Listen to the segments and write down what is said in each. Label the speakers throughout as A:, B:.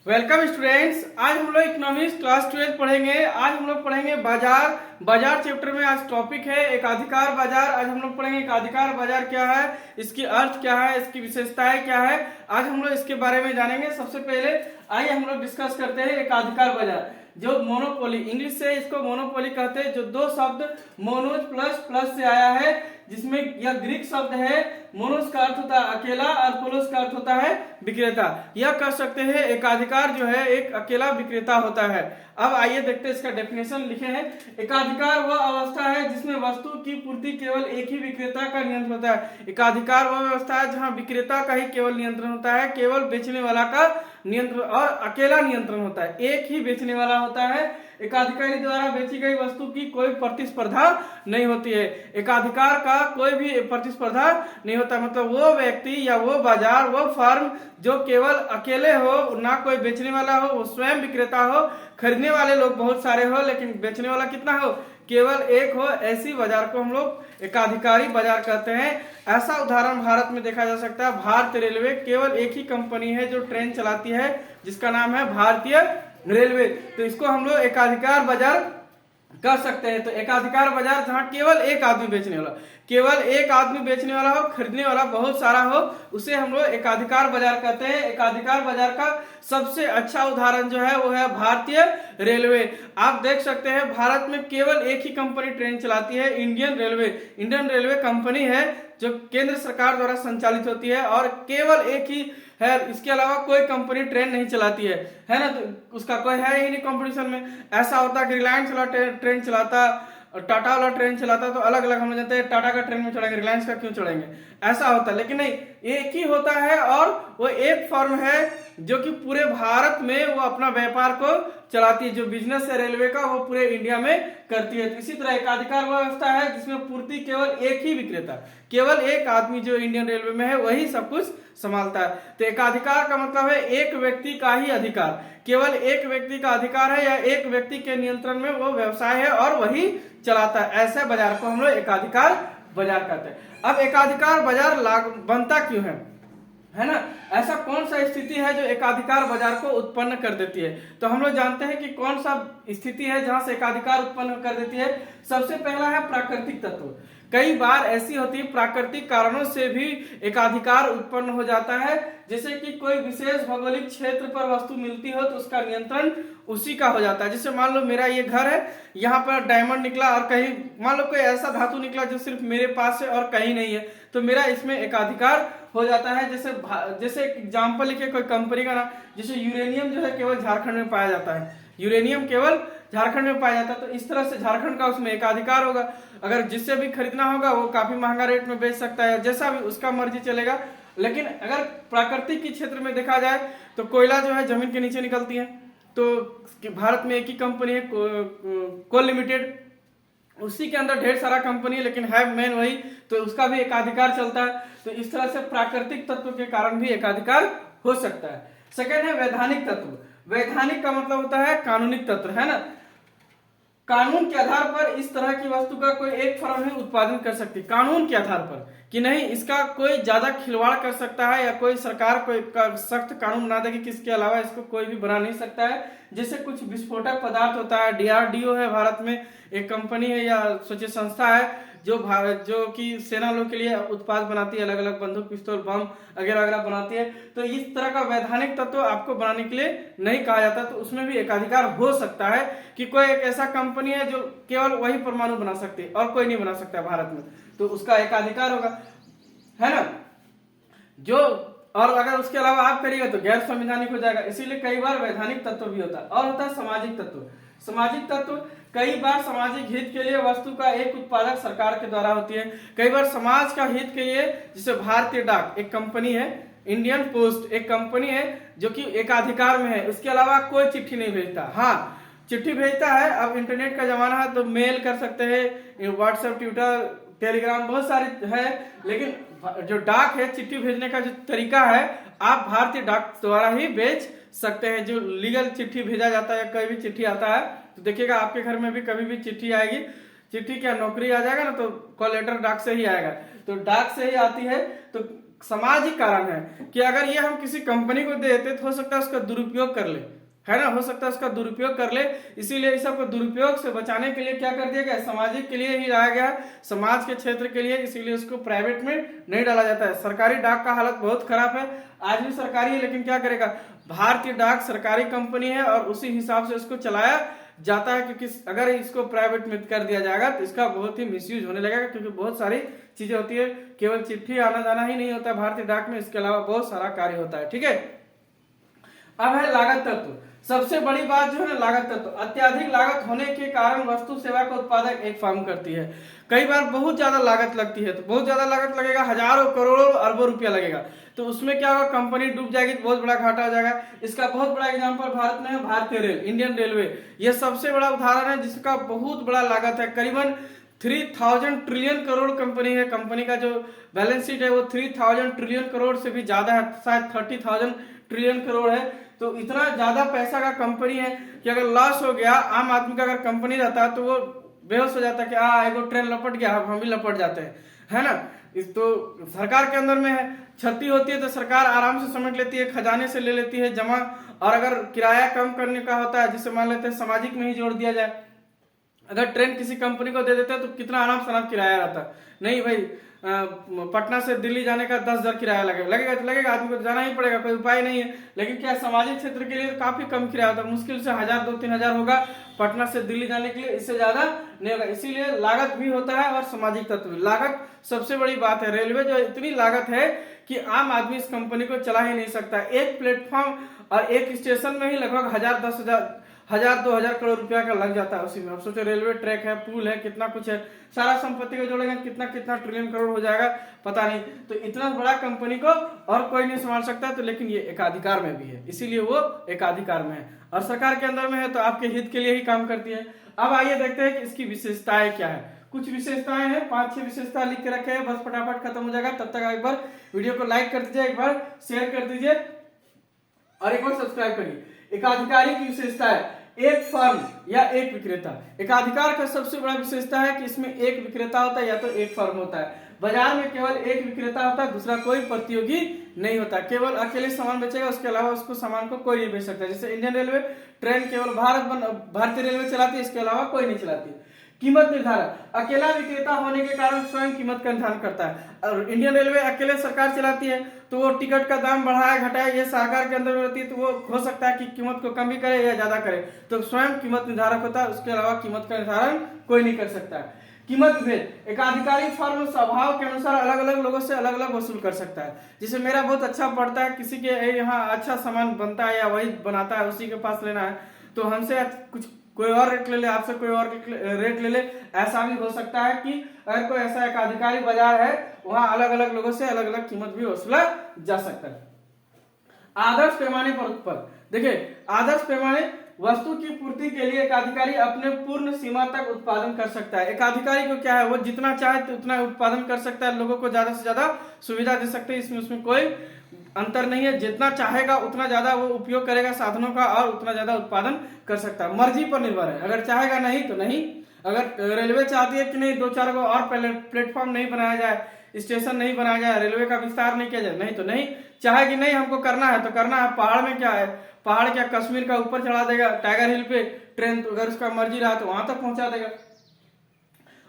A: Welcome students. आज हम लोग इकोनॉमिक्स क्लास 12 पढ़ेंगे। आज हम लोग पढ़ेंगे बाजार चैप्टर में आज टॉपिक है एकाधिकार बाजार। आज हम लोग पढ़ेंगे एकाधिकार बाजार क्या है, इसकी अर्थ क्या है, इसकी विशेषताएं क्या है। आज हम लोग इसके बारे में जानेंगे। सबसे पहले आइए हम लोग डिस्कस करते हैं एकाधिकार बाजार। जो मोनोपोली, इंग्लिश से इसको मोनोपोली कहते हैं, जो दो शब्द मोनोज प्लस प्लस से आया है, जिसमें यह ग्रीक शब्द है। मोनोस का अर्थ होता है अकेला और पोलोस का अर्थ होता है विक्रेता। यह कह सकते हैं एकाधिकार जो है एक अकेला विक्रेता होता है। अब आइए देखते हैं इसका डेफिनेशन लिखे हैं। एकाधिकार वह अवस्था है जिसमें वस्तु की पूर्ति केवल एक ही विक्रेता का नियंत्रण होता है। एकाधिकार वह व्यवस्था है जहां विक्रेता का ही केवल नियंत्रण होता है, केवल बेचने वाला का नियंत्रण और अकेला नियंत्रण होता है, एक ही बेचने वाला होता है। एकाधिकारी द्वारा बेची गई वस्तु की कोई प्रतिस्पर्धा नहीं होती है। एकाधिकार का कोई भी प्रतिस्पर्धा नहीं होता, मतलब वो व्यक्ति या वो बाजार, वो फर्म जो केवल अकेले हो, ना कोई बेचने वाला हो, वो स्वयं विक्रेता हो, खरीदने वाले लोग बहुत सारे हो लेकिन बेचने वाला कितना हो, केवल एक हो, ऐसी बाजार को हम लोग एकाधिकारी बाजार कहते हैं। ऐसा उदाहरण भारत में देखा जा सकता है। भारतीय रेलवे केवल एक ही कंपनी है जो ट्रेन चलाती है, जिसका नाम है भारतीय रेलवे। तो इसको हम लोग एकाधिकार बाजार कर सकते हैं। तो एकाधिकार बाजार जहां केवल एक आदमी बेचने वाला, केवल एक आदमी बेचने वाला हो, खरीदने वाला बहुत सारा हो, उसे हम लोग एकाधिकार बाजार कहते हैं। एकाधिकार बाजार का सबसे अच्छा उदाहरण जो है वो है भारतीय रेलवे। आप देख सकते हैं भारत में केवल एक ही कंपनी ट्रेन चलाती है, Indian railway. Indian railway company है जो केंद्र सरकार द्वारा संचालित होती है और केवल एक ही है, इसके अलावा कोई कंपनी ट्रेन नहीं चलाती है ना। तो उसका कोई है ही नहीं कंपटीशन में। ऐसा होता है कि रिलायंस वाला ट्रेन चलाता और टाटा वाला ट्रेन चलाता, तो अलग अलग हम जानते हैं, टाटा का ट्रेन में चढ़ेंगे, रिलायंस का क्यों चढ़ेंगे, ऐसा होता है। लेकिन नहीं, एक ही होता है और वो एक फर्म है जो कि पूरे भारत में वो अपना व्यापार को चलाती है। जो बिजनेस है रेलवे का वो पूरे इंडिया में करती है। तो इसी तरह एकाधिकार व्यवस्था है जिसमें पूर्ति केवल एक ही विक्रेता, केवल एक आदमी जो इंडियन रेलवे में है वही सब कुछ संभालता है। तो एकाधिकार का मतलब है एक व्यक्ति का ही अधिकार, केवल एक व्यक्ति का अधिकार है या एक व्यक्ति के नियंत्रण में वो व्यवसाय है और वही चलाता है। ऐसे बाजार को हम लोग एकाधिकार बाजार कहते हैं। अब एकाधिकार बाजार बनता क्यों है ना, ऐसा कौन सा स्थिति है जो एकाधिकार बाजार को उत्पन्न कर देती है। तो हम लोग जानते हैं कि कौन सा स्थिति है जहां से एकाधिकार उत्पन्न कर देती है। सबसे पहला है प्राकृतिक तत्व। कई बार ऐसी होती है प्राकृतिक कारणों से भी एकाधिकार उत्पन्न हो जाता है। जैसे कि कोई विशेष भौगोलिक क्षेत्र पर वस्तु मिलती हो तो उसका नियंत्रण उसी का हो जाता है। जैसे मान लो मेरा ये घर है, यहाँ पर डायमंड निकला और कहीं मान लो कोई ऐसा धातु निकला जो सिर्फ मेरे पास है और कहीं नहीं है, तो मेरा इसमें एकाधिकार हो जाता है। जैसे एग्जाम्पल लिखे कोई कंपनी का नाम, जैसे यूरेनियम जो है केवल झारखंड में पाया जाता है, यूरेनियम केवल झारखंड में पाया जाता है, तो इस तरह से झारखंड का उसमें एकाधिकार होगा। अगर जिससे भी खरीदना होगा वो काफी महंगा रेट में बेच सकता है, जैसा भी उसका मर्जी चलेगा। लेकिन अगर प्राकृतिक के क्षेत्र में देखा जाए तो कोयला जो है जमीन के नीचे निकलती है, तो भारत में एक ही कंपनी है कोल लिमिटेड, उसी के अंदर ढेर सारा कंपनी है लेकिन है मेन वही, तो उसका भी एकाधिकार चलता है। तो इस तरह से प्राकृतिक तत्व के कारण भी एकाधिकार हो सकता है। सेकेंड है वैधानिक तत्व। वैधानिक का मतलब होता है कानूनिक तत्व, है ना। कानून के आधार पर इस तरह की वस्तु का कोई एक फर्म ही उत्पादन कर सकती है, कानून के आधार पर कि नहीं इसका कोई ज्यादा खिलवाड़ कर सकता है या कोई सरकार कोई सख्त कानून बना देगी कि इसके अलावा इसको कोई भी बना नहीं सकता है। जैसे कुछ विस्फोटक पदार्थ होता है, डीआरडीओ है भारत में एक कंपनी है या सोचिए संस्था है जो कि सेना लोग के लिए उत्पाद बनाती है, अलग अलग बंदूक, पिस्तौल, बम वगैरह वगैरह बनाती है। तो इस तरह का वैधानिक तत्व आपको बनाने के लिए नहीं कहा जाता, तो उसमें भी एकाधिकार हो सकता है कि कोई एक ऐसा कंपनी है जो केवल वही परमाणु बना सकती है और कोई नहीं बना सकता भारत में, तो उसका एकाधिकार होगा, है ना। जो और अगर उसके अलावा आप करिएगा तो गैर संवैधानिक हो जाएगा। इसीलिए कई बार वैधानिक तत्व भी होता है। और होता है सामाजिक तत्व। सामाजिक तत्व कई बार सामाजिक हित के लिए वस्तु का एक उत्पादक सरकार के द्वारा होती है, कई बार समाज का हित के लिए। जैसे भारतीय डाक एक कंपनी है, इंडियन पोस्ट एक कंपनी है जो कि एकाधिकार में है, उसके अलावा कोई चिट्ठी नहीं भेजता। हाँ, चिट्ठी भेजता है, अब इंटरनेट का जमाना है तो मेल कर सकते हैं, व्हाट्सएप, ट्विटर, टेलीग्राम बहुत सारे है, लेकिन जो डाक है चिट्ठी भेजने का जो तरीका है आप भारतीय डाक द्वारा ही भेज सकते हैं। जो लीगल चिट्ठी भेजा जाता है, कोई भी चिट्ठी आता है तो देखिएगा आपके घर में भी कभी भी चिट्ठी आएगी, चिट्ठी क्या नौकरी आ जाएगा ना तो कॉल लेटर डाक से ही आएगा, तो डाक से ही आती है। तो सामाजिक कारण है कि अगर ये हम किसी कंपनी को दे देते तो हो सकता है उसका दुरुपयोग कर ले, है ना, हो सकता है उसका दुरुपयोग कर ले। इसीलिए इस सबको दुरुपयोग से बचाने के लिए क्या कर दिया गया, सामाजिक के लिए ही लाया गया, समाज के क्षेत्र के लिए, इसीलिए उसको प्राइवेट में नहीं डाला जाता है। सरकारी डाक का हालत बहुत खराब है, आज भी सरकारी है, लेकिन क्या करेगा, भारतीय डाक सरकारी कंपनी है और उसी हिसाब से इसको चलाया जाता है, क्योंकि अगर इसको प्राइवेट में कर दिया जाएगा तो इसका बहुत ही मिसयूज होने लगेगा, क्योंकि बहुत सारी चीजें होती है, केवल चिट्ठी आना जाना ही नहीं होता भारतीय डाक में, इसके अलावा बहुत सारा कार्य होता है। ठीक है, अब है लागत तत्व। सबसे बड़ी बात जो है ना, लागत तत्व। अत्याधिक लागत होने के कारण वस्तु सेवा का उत्पादक एक फर्म करती है। कई बार बहुत ज्यादा लागत लगती है, तो बहुत ज्यादा लागत लगेगा, हजारों करोड़ों अरबों रुपया लगेगा, तो उसमें क्या होगा, कंपनी डूब जाएगी तो बहुत बड़ा घाटा हो जाएगा। इसका बहुत बड़ा एग्जांपल भारत में है भारतीय रेल, इंडियन रेलवे, यह सबसे बड़ा उदाहरण है जिसका बहुत बड़ा लागत है, करीबन 3000 ट्रिलियन करोड़ कंपनी है। कंपनी का जो बैलेंस शीट है वो 3000 ट्रिलियन करोड़ से भी ज्यादा है, शायद 30,000 ट्रिलियन करोड़ है। तो इतना ज्यादा पैसा का कंपनी है कि अगर लॉस हो गया, आम आदमी का अगर कंपनी रहता है तो वो बेहोश हो जाता है कि एगो ट्रेन लपट गया, हम भी लपट जाते हैं, है ना। इस तो सरकार के अंदर में है, क्षति होती है तो सरकार आराम से समेट लेती है, खजाने से ले लेती है जमा। और अगर किराया कम करने का होता है, जिसे मान लेते हैं सामाजिक में ही जोड़ दिया जाए, अगर ट्रेन किसी कंपनी को दे देते हैं तो कितना आराम से किराया रहता, नहीं भाई पटना से दिल्ली जाने का 10,000 किराया लगेगा तो लगेगा, आदमी को जाना ही पड़ेगा, कोई उपाय नहीं है। लेकिन क्या सामाजिक क्षेत्र के लिए काफी कम किराया होता है, मुश्किल से 1,000 2-3 हजार होगा पटना से दिल्ली जाने के लिए, इससे ज्यादा नहीं होगा। इसीलिए लागत भी होता है और सामाजिक तत्व, लागत सबसे बड़ी बात है। रेलवे जो इतनी लागत है कि आम आदमी इस कंपनी को चला ही नहीं सकता। एक प्लेटफॉर्म और एक स्टेशन में ही लगभग 1,000-10,000 करोड़ रुपया का लग जाता है उसी में। अब सोचो, रेलवे ट्रैक है, पुल है, कितना कुछ है, सारा संपत्ति को जोड़ेंगे कितना कितना ट्रिलियन करोड़ हो जाएगा पता नहीं। तो इतना बड़ा कंपनी को और कोई नहीं संभाल सकता, तो लेकिन ये एकाधिकार में भी है, इसीलिए वो एकाधिकार में है और सरकार के अंदर में है, तो आपके हित के लिए ही काम करती है। अब आइए देखते हैं कि इसकी विशेषताएं क्या है। कुछ विशेषताएं हैं, 5-6 विशेषता लिख के रखे हैं, बस फटाफट खत्म हो जाएगा। तब तक एक बार वीडियो को लाइक कर दीजिए, एक बार शेयर कर दीजिए और एक बार सब्सक्राइब करिए। एकाधिकारी की विशेषता है एक फर्म या एक विक्रेता। एकाधिकार का सबसे बड़ा विशेषता है कि इसमें एक विक्रेता होता है या तो एक फर्म होता है। बाजार में केवल एक विक्रेता होता है, दूसरा कोई प्रतियोगी नहीं होता, केवल अकेले सामान बेचेगा, उसके अलावा उसको सामान को कोई नहीं बेच सकता। जैसे इंडियन रेलवे ट्रेन केवल भारतीय रेलवे चलाती है, इसके अलावा कोई नहीं चलाती। कीमत निर्धारण, अकेला विक्रेता होने के कारण स्वयं कीमत का निर्धारण करता है। और इंडियन रेलवे अकेले सरकार चलाती है, तो वो टिकट का दाम बढ़ाए घटाए ये सरकार के अंदर में रहती है, तो वो हो सकता है कि कीमत को कम भी करे या ज्यादा करे, तो स्वयं कीमत निर्धारक होता है, उसके अलावा कीमत का निर्धारण कोई नहीं कर सकता है। कीमत विभेद, एकाधिकारी फर्म स्वभाव के अनुसार अलग अलग लोगों से अलग अलग वसूल कर सकता है। जैसे मेरा बहुत अच्छा पड़ता है, किसी के यहाँ अच्छा सामान बनता है या वही बनाता है, उसी के पास लेना है, तो हमसे कुछ कोई और रेट ले ले, आपसे कोई और रेट ले ले, ऐसा भी हो सकता है कि अगर कोई ऐसा एकाधिकारी बाजार है, वहां अलग अलग लोगों से अलग अलग कीमत भी वसूला जा सकता है। आदर्श पैमाने पर उत्पादन, देखिए आदर्श पैमाने, वस्तु की पूर्ति के लिए एकाधिकारी अपने पूर्ण सीमा तक उत्पादन कर सकता है। एकाधिकारी को क्या है, वो जितना चाहे तो उतना उत्पादन कर सकता है, लोगों को ज्यादा से ज्यादा सुविधा दे सकते हैं, इसमें उसमें कोई अंतर नहीं है। जितना चाहेगा उतना ज्यादा वो उपयोग करेगा साधनों का और उतना ज्यादा उत्पादन कर सकता है। मर्जी पर निर्भर है, अगर चाहेगा नहीं तो नहीं। अगर रेलवे चाहती है कि नहीं 2-4 को और प्लेटफॉर्म नहीं बनाया जाए, स्टेशन नहीं बनाया जाए, रेलवे का विस्तार नहीं किया जाए, नहीं तो नहीं। चाहेगी नहीं हमको करना है तो करना है। पहाड़ में क्या है, पहाड़ क्या कश्मीर का ऊपर चढ़ा देगा, टाइगर हिल पे ट्रेन, तो अगर उसका मर्जी रहा तो वहां तक पहुंचा देगा।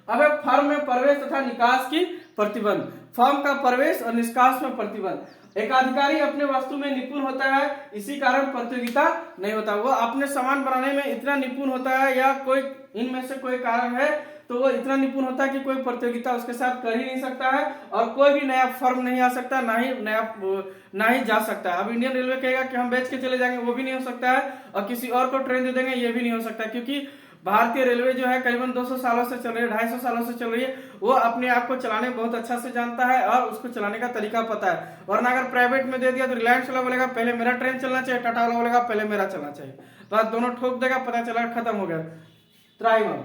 A: अब फर्म में प्रवेश तथा निकास की प्रतिबंध, फर्म का प्रवेश और निष्कास में प्रतिबंध। एकाधिकारी अपने वस्तु में निपुण होता है, इसी कारण प्रतियोगिता नहीं होता। वो अपने सामान बनाने में इतना निपुण होता है या कोई इनमें से कोई कारण है तो वो इतना निपुण होता है कि कोई प्रतियोगिता उसके साथ कर ही नहीं सकता है और कोई भी नया फर्म नहीं आ सकता, ना ही जा सकता है। अब इंडियन रेलवे कहेगा कि हम बेच के चले जाएंगे, वो भी नहीं हो सकता है, और किसी और को ट्रेन दे देंगे, ये भी नहीं हो सकता, क्योंकि भारतीय रेलवे जो है करीबन 200 सालों से चल रही है, 250 सालों से चल रही है, वो अपने आप को चलाने बहुत अच्छा से जानता है और उसको चलाने का तरीका पता है। वरना अगर प्राइवेट में दे दिया तो रिलायंस वाला बोलेगा पहले मेरा ट्रेन चलना चाहिए, टाटा वाला बोलेगा पहले मेरा चलना चाहिए, तो दोनों ठोक देगा, पता चला खत्म हो गया। त्राईवन,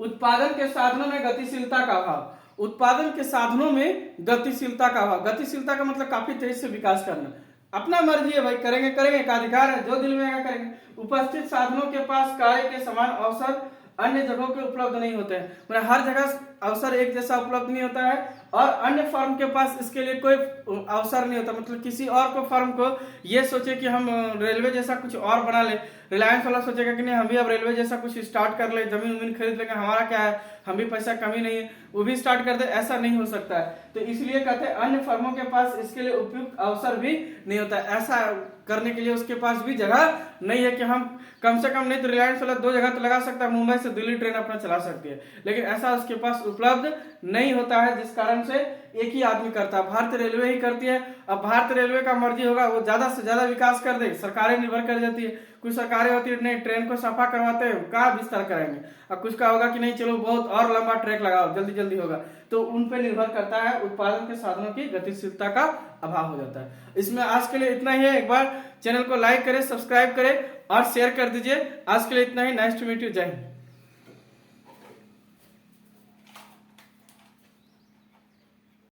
A: उत्पादन के साधनों में गतिशीलता का अभाव। उत्पादन के साधनों में गतिशीलता का अभाव, गतिशीलता का मतलब काफी तेज से विकास करना। अपना मर्जी है भाई, करेंगे करेंगे, एकाधिकार है, जो दिल में आएगा करेंगे। उपस्थित साधनों के पास कार्य के समान अवसर अन्य जगहों के उपलब्ध नहीं होते हैं, मतलब हर जगह अवसर एक जैसा उपलब्ध नहीं होता है और अन्य फर्म के पास इसके लिए कोई अवसर नहीं होता। मतलब किसी और को फर्म को ये सोचे कि हम रेलवे जैसा कुछ और बना ले, रिलायंस वाला सोचेगा कि नहीं हम भी अब रेलवे जैसा कुछ स्टार्ट कर ले, जमीन उमीन खरीद लेंगे, हमारा क्या है, हम भी पैसा कमी नहीं है, वो भी स्टार्ट कर दे, ऐसा नहीं हो सकता है। तो इसलिए कहते हैं अन्य फर्मों के पास इसके लिए उपयुक्त अवसर भी नहीं होता, ऐसा करने के लिए उसके पास भी जगह नहीं है कि हम कम से कम नहीं तो रिलायंस वाला 2 जगह तो लगा सकता है, मुंबई से दिल्ली ट्रेन अपना चला सकती है, लेकिन ऐसा उसके पास उपलब्ध नहीं होता है, जिस कारण से एक ही आदमी करता है, भारतीय रेलवे ही करती है। अब भारतीय रेलवे का मर्जी होगा वो ज्यादा से ज्यादा विकास कर दे, सरकारें निर्भर कर जाती है, कुछ सरकारें होती है नहीं ट्रेन को सफा करवाते हैं, कहाँ विस्तार कराएंगे, और कुछ का होगा कि नहीं चलो बहुत और लंबा ट्रैक लगाओ जल्दी जल्दी होगा, तो उन पे निर्भर करता है, उत्पादन के साधनों की गतिशीलता का अभाव हो जाता है। इसमें आज के लिए इतना ही है, एक बार चैनल को लाइक करें, सब्सक्राइब करें और शेयर कर दीजिए। आज के लिए इतना ही, नाइस टू मीट यू, जय हिंद।